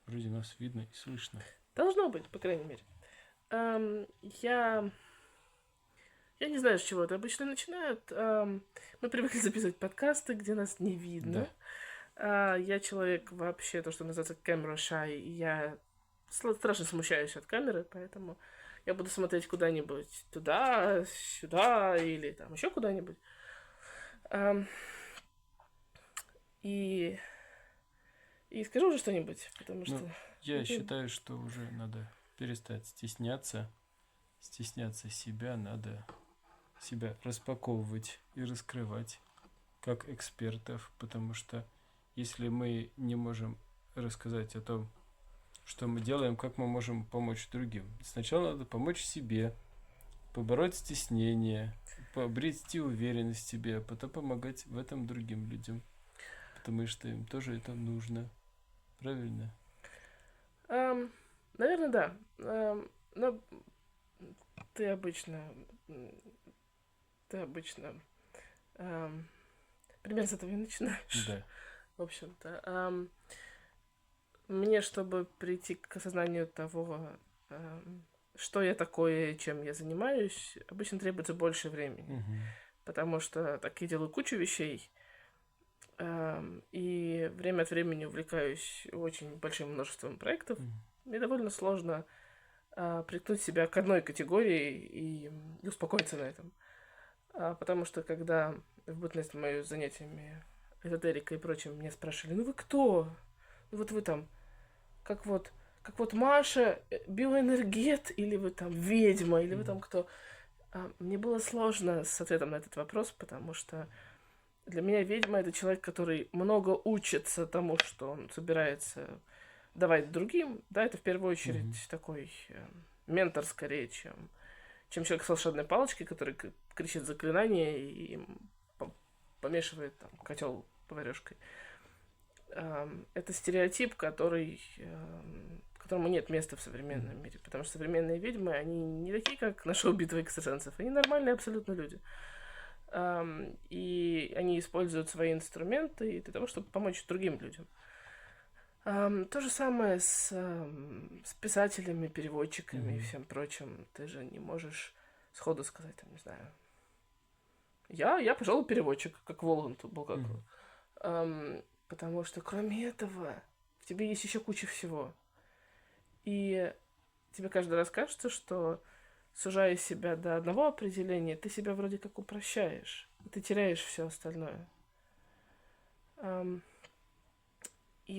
Вроде нас видно и слышно. Должно быть, по крайней мере. Ам, я... Я не знаю, с чего это обычно начинают. Мы привыкли записывать подкасты, где нас не видно. Да. Я человек вообще, то, что называется camera shy, и я страшно смущаюсь от камеры, поэтому я буду смотреть куда-нибудь туда, сюда или там еще куда-нибудь. Ам, и, и скажу уже что-нибудь, потому что... Ну, я считаю, что уже надо перестать стесняться. Стесняться себя, надо себя распаковывать и раскрывать как экспертов, потому что если мы не можем рассказать о том, что мы делаем, как мы можем помочь другим. Сначала надо помочь себе, побороть стеснение, обрести уверенность в себе, а потом помогать в этом другим людям, потому что им тоже это нужно. Правильно? Ам, наверное, да. Но ты обычно... Ты обычно... ам, примерно с этого и начинаешь. Да. В общем-то. Мне, чтобы прийти к осознанию того, что я такое, чем я занимаюсь, обычно требуется больше времени. Мгм. Потому что так я делаю кучу вещей, и время от времени увлекаюсь очень большим множеством проектов. Мгм. Мне довольно сложно приткнуть себя к одной категории и успокоиться на этом. Потому что когда в бытность мою с занятиями эзотерикой и прочим меня спрашивали, ну вы кто? Ну вот вы там как вот, как вот Маша, биоэнергет, или вы там ведьма, или вы там Мгм. кто. Мне было сложно с ответом на этот вопрос, потому что для меня ведьма это человек, который много учится тому, что он собирается давать другим. Да, это в первую очередь Мгм. такой ментор скорее, чем человек с волшебной палочкой, который кричит заклинания и помешивает там котел поварешкой. Это стереотип, которому нет места в Мгм. современном мире. Потому что современные ведьмы, они не такие, как наша убитва экстрасенсов. Они нормальные абсолютно люди. И они используют свои инструменты для того, чтобы помочь другим людям. То же самое с писателями, переводчиками и Мгм. всем прочим. Ты же не можешь сходу сказать, там, не знаю, я пожалуй, переводчик, как Воланд был как. Мгм. Потому что кроме этого в тебе есть еще куча всего. И тебе каждый раз кажется, что сужая себя до одного определения, ты себя вроде как упрощаешь. И ты теряешь все остальное.